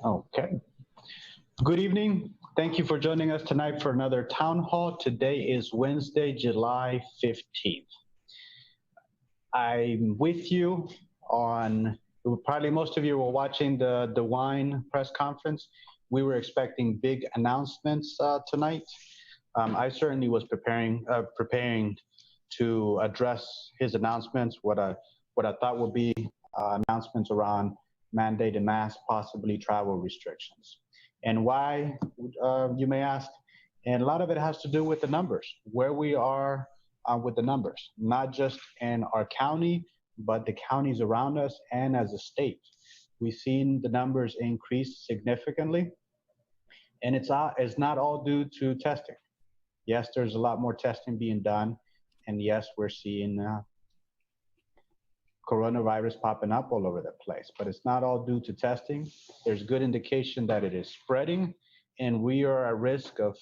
Okay. Good evening. Thank you for joining us tonight for another town hall. Today is Wednesday, July 15th. I'm with you on, probably most of you were watching the wine press conference. We were expecting big announcements tonight. I certainly was preparing to address his announcements, what I thought would be announcements around mandated masks, possibly travel restrictions. And why, you may ask? And a lot of it has to do with the numbers, where we are with the numbers, not just in our county, but the counties around us and as a state. We've seen the numbers increase significantly, and it's not all due to testing. Yes, there's a lot more testing being done, and yes, we're seeing coronavirus popping up all over the place, but it's not all due to testing. There's good indication that it is spreading, and we are at risk of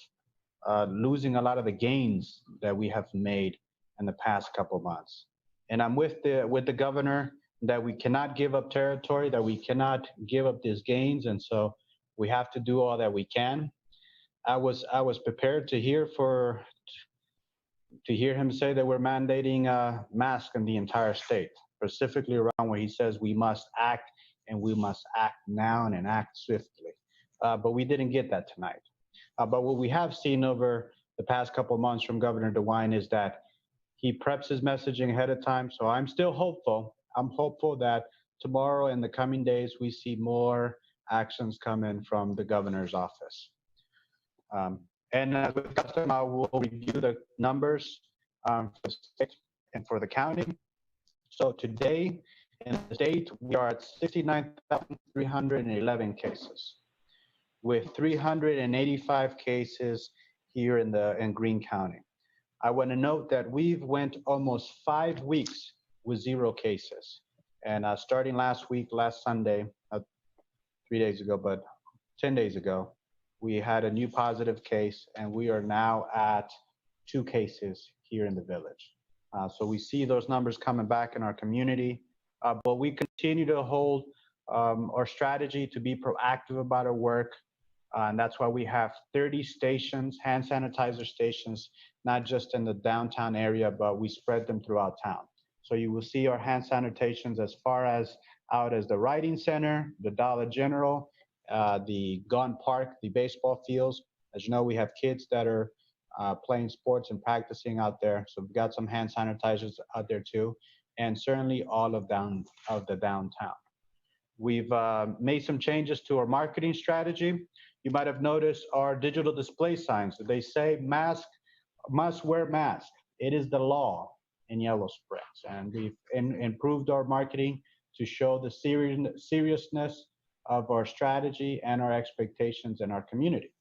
losing a lot of the gains that we have made in the past couple months. And I'm with the governor that we cannot give up territory, that we cannot give up these gains, and so we have to do all that we can. I was prepared to hear him say that we're mandating a mask in the entire state, specifically around where he says we must act, and we must act now and act swiftly. But we didn't get that tonight. But what we have seen over the past couple of months from Governor DeWine is that he preps his messaging ahead of time. So I'm still hopeful. I'm hopeful that tomorrow and the coming days, we see more actions come in from the governor's office. And as with custom, I will review the numbers for the state and for the county. So today in the state, we are at 69,311 cases, with 385 cases here in Greene County. I want to note that we've went almost 5 weeks with 0 cases. And starting last Sunday, 3 days ago, but 10 days ago, we had a new positive case, and we are now at 2 cases here in the village. So we see those numbers coming back in our community, but we continue to hold our strategy to be proactive about our work. And that's why we have 30 stations, hand sanitizer stations, not just in the downtown area, but we spread them throughout town. So you will see our hand sanitations as far as out as the Writing Center, the Dollar General, the Gun Park, the baseball fields. As you know, we have kids that are playing sports and practicing out there. So we've got some hand sanitizers out there too, and certainly all of the downtown. We've made some changes to our marketing strategy. You might have noticed our digital display signs. They say mask, must wear mask. It is the law in Yellow Springs. And we've improved our marketing to show the seriousness of our strategy and our expectations in our community.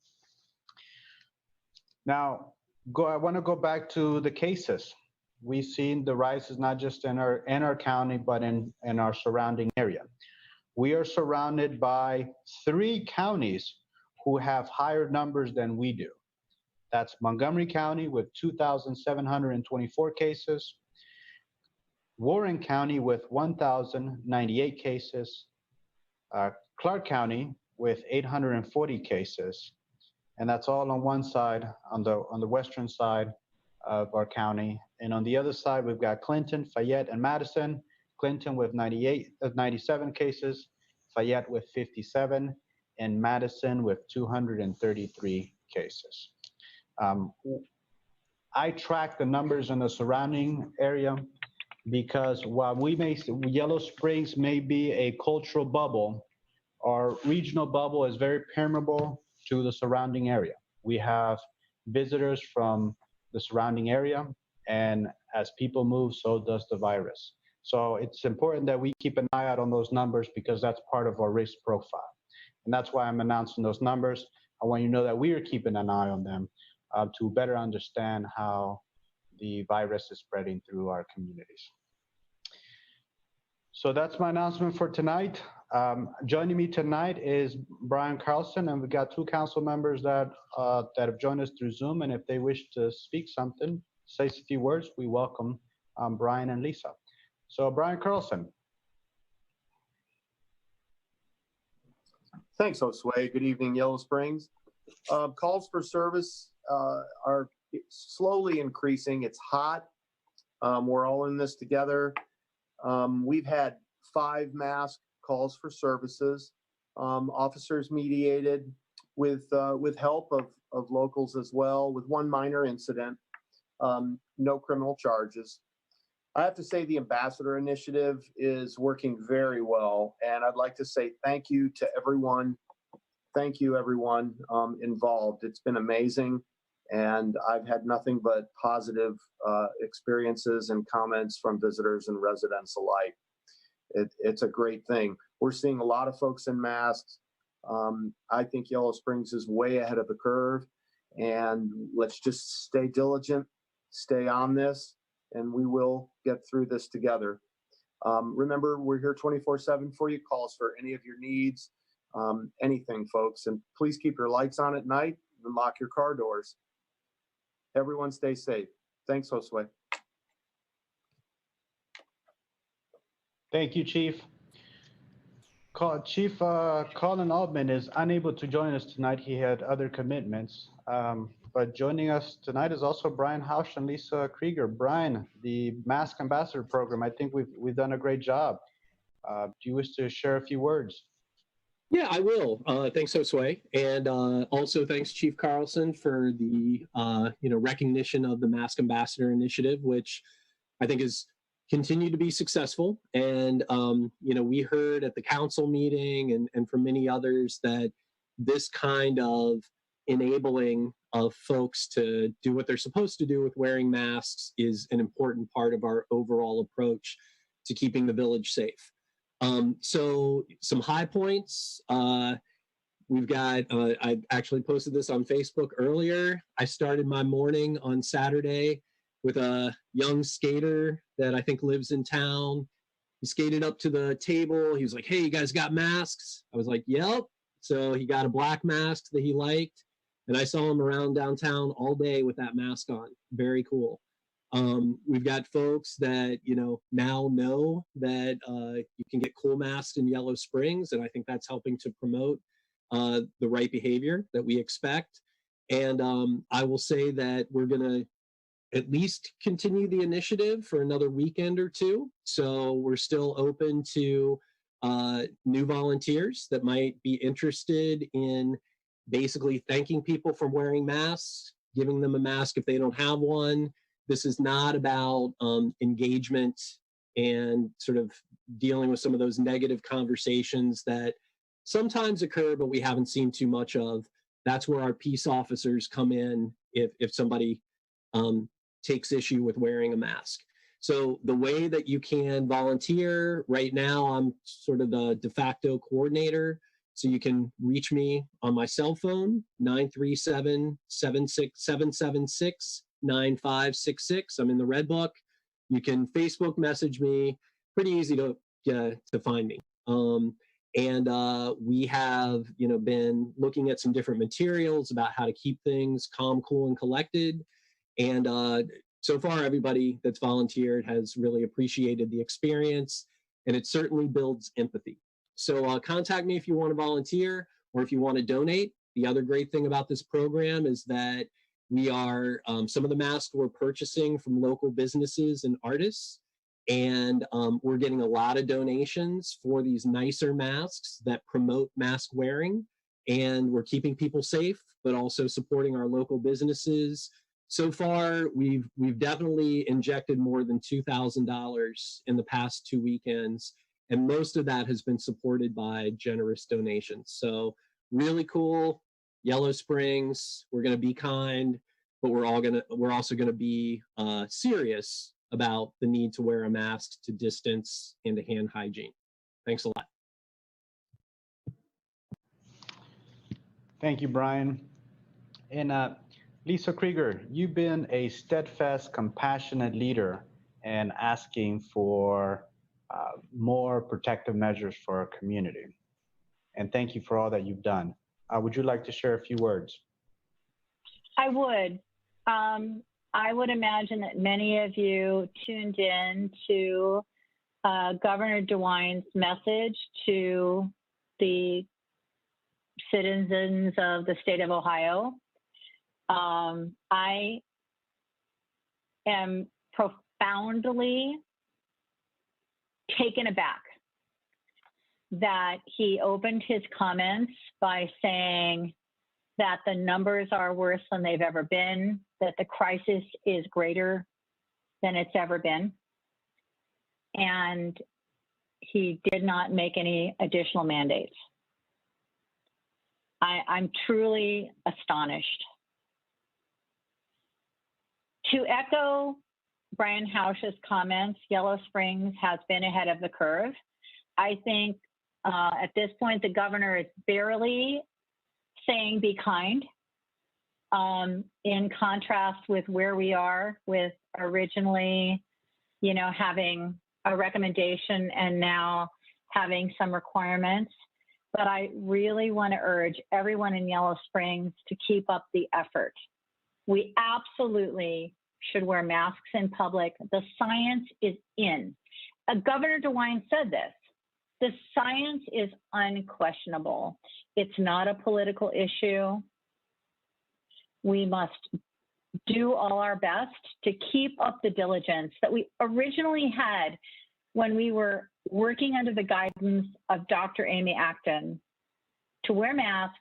Now, I want to go back to the cases. We've seen the rises not just in our county, but in our surrounding area. We are surrounded by 3 counties who have higher numbers than we do. That's Montgomery County with 2,724 cases, Warren County with 1,098 cases, Clark County with 840 cases, and that's all on one side, on the western side of our county. And on the other side, we've got Clinton, Fayette, and Madison. Clinton with 97 cases, Fayette with 57, and Madison with 233 cases. I track the numbers in the surrounding area because while Yellow Springs may be a cultural bubble, our regional bubble is very permeable to the surrounding area. We have visitors from the surrounding area, and as people move, so does the virus. So it's important that we keep an eye out on those numbers because that's part of our risk profile. And that's why I'm announcing those numbers. I want you to know that we are keeping an eye on them to better understand how the virus is spreading through our communities. So that's my announcement for tonight. Joining me tonight is Brian Carlson, and we've got 2 council members that have joined us through Zoom. And if they wish to speak something, say a few words, we welcome Brian and Lisa. So Brian Carlson. Thanks, Josue. Good evening, Yellow Springs. Calls for service are slowly increasing. It's hot. We're all in this together. We've had 5 mass calls for services, officers mediated with help of locals as well, with one minor incident, no criminal charges. I have to say the Ambassador Initiative is working very well, and I'd like to say thank you to everyone. Thank you, everyone involved. It's been amazing, and I've had nothing but positive experiences and comments from visitors and residents alike. It's a great thing. We're seeing a lot of folks in masks. I think Yellow Springs is way ahead of the curve, and let's just stay diligent, stay on this, and we will get through this together. Remember, we're here 24/7 for you. Call us for any of your needs, anything, folks. And please keep your lights on at night and lock your car doors. Everyone stay safe. Thanks, Josue. Thank you, Chief. Chief Colin Altman is unable to join us tonight. He had other commitments. But joining us tonight is also Brian Hausch and Lisa Krieger. Brian, the Mask Ambassador Program, I think we've done a great job. Do you wish to share a few words? Yeah, I will. Thanks, Josue. And also thanks, Chief Carlson, for the recognition of the Mask Ambassador Initiative, which I think has continued to be successful. And, we heard at the council meeting and from many others that this kind of enabling of folks to do what they're supposed to do with wearing masks is an important part of our overall approach to keeping the village safe. So some high points. We've got, I actually posted this on Facebook earlier. I started my morning on Saturday with a young skater that I think lives in town. He skated up to the table. He was like, "Hey, you guys got masks?" I was like, "Yep." So he got a black mask that he liked. And I saw him around downtown all day with that mask on. Very cool. We've got folks that, now know that you can get cool masks in Yellow Springs. And I think that's helping to promote the right behavior that we expect. And I will say that we're going to at least continue the initiative for another weekend or two. So we're still open to new volunteers that might be interested in basically thanking people for wearing masks, giving them a mask if they don't have one. This is not about engagement and sort of dealing with some of those negative conversations that sometimes occur, but we haven't seen too much of. That's where our peace officers come in if somebody takes issue with wearing a mask. So the way that you can volunteer, right now I'm sort of the de facto coordinator. So you can reach me on my cell phone, 937-776-9566. I'm in the Red Book. You can Facebook message me. Pretty easy to find me. We have, been looking at some different materials about how to keep things calm, cool, and collected. And so far, everybody that's volunteered has really appreciated the experience, and it certainly builds empathy. So contact me if you want to volunteer or if you want to donate. The other great thing about this program is that we are, some of the masks we're purchasing from local businesses and artists, and we're getting a lot of donations for these nicer masks that promote mask wearing, and we're keeping people safe, but also supporting our local businesses. So far, we've definitely injected more than $2,000 in the past 2 weekends. And most of that has been supported by generous donations. So really cool. Yellow Springs, we're going to be kind, but we're also going to be serious about the need to wear a mask, to distance, and to hand hygiene. Thanks a lot. Thank you, Brian. And Lisa Krieger, you've been a steadfast, compassionate leader in asking for more protective measures for our community. And thank you for all that you've done. Would you like to share a few words? I would. I would imagine that many of you tuned in to Governor DeWine's message to the citizens of the state of Ohio. I am profoundly taken aback that he opened his comments by saying that the numbers are worse than they've ever been, that the crisis is greater than it's ever been. And he did not make any additional mandates. I'm truly astonished. To echo Brian Hausch's comments, Yellow Springs has been ahead of the curve. I think at this point, the governor is barely saying be kind, in contrast with where we are with originally, having a recommendation and now having some requirements. But I really want to urge everyone in Yellow Springs to keep up the effort. We absolutely should wear masks in public. The science is in. Governor DeWine said this. The science is unquestionable. It's not a political issue. We must do all our best to keep up the diligence that we originally had when we were working under the guidance of Dr. Amy Acton to wear masks,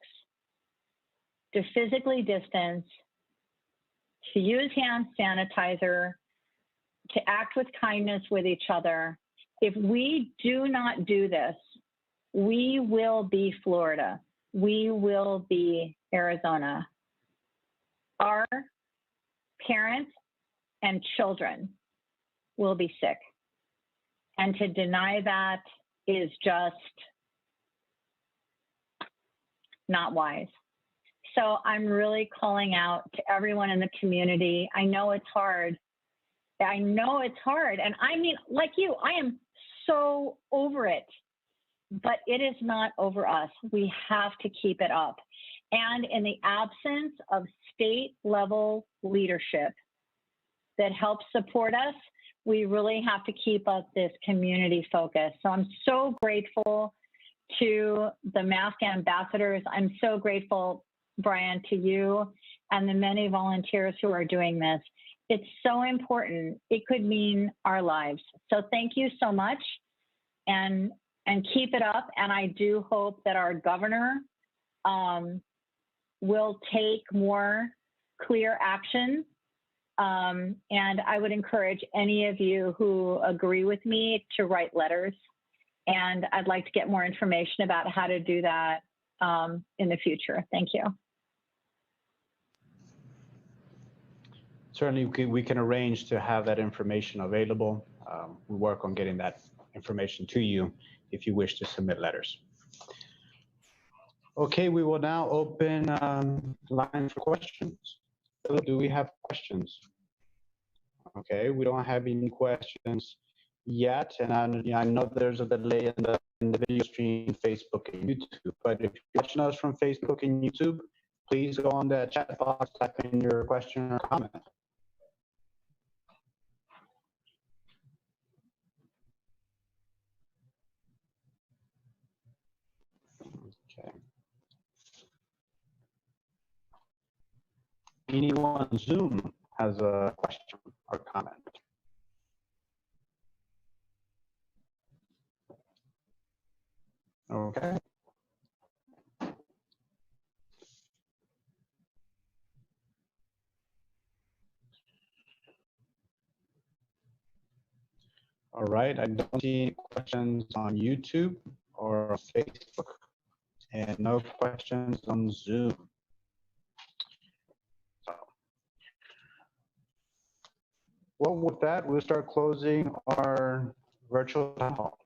to physically distance, to use hand sanitizer, to act with kindness with each other. If we do not do this, we will be Florida. We will be Arizona. Our parents and children will be sick. And to deny that is just not wise. So I'm really calling out to everyone in the community. I know it's hard. I know it's hard. And I mean, like you, I am so over it. But it is not over us. We have to keep it up. And in the absence of state level leadership that helps support us, we really have to keep up this community focus. So I'm so grateful to the mask ambassadors. I'm so grateful, Brian, to you and the many volunteers who are doing this. It's so important. It could mean our lives. So thank you so much, and keep it up. And I do hope that our governor will take more clear action. And I would encourage any of you who agree with me to write letters. And I'd like to get more information about how to do that in the future. Thank you. Certainly, we can arrange to have that information available. We work on getting that information to you if you wish to submit letters. Okay, we will now open line for questions. Do we have questions? Okay, we don't have any questions yet, and I know there's a delay in the video stream, Facebook and YouTube. But if you're watching us from Facebook and YouTube, please go on the chat box, type in your question or comment. Okay. Anyone on Zoom has a question or comment? Okay. All right, I don't see any questions on YouTube or Facebook, and no questions on Zoom. So, well, with that, we'll start closing our virtual town hall.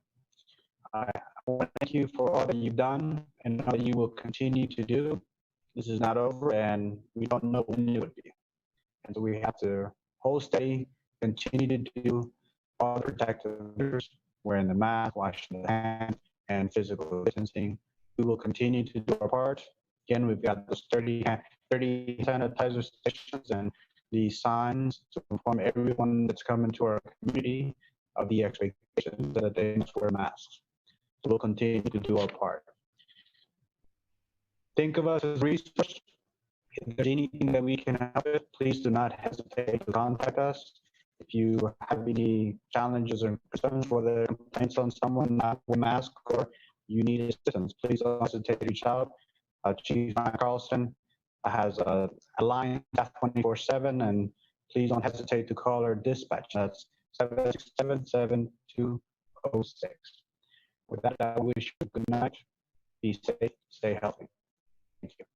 I want to thank you for all that you've done and all that you will continue to do. This is not over, and we don't know when it will be. And so we have to hold steady, continue to do all the protective measures, wearing the mask, washing the hands, and physical distancing. We will continue to do our part. Again, we've got those 30 sanitizer stations and the signs to inform everyone that's coming to our community of the expectations that they must wear masks. So we'll continue to do our part. Think of us as a resource. If there's anything that we can help with, please do not hesitate to contact us. If you have any challenges or concerns, whether complaints on someone not wearing a mask or you need assistance, please don't hesitate to reach out. Chief Carlson has a line 24/7, and please don't hesitate to call our dispatch. That's 767-7206. With that, I wish you a good night. Be safe, stay healthy. Thank you.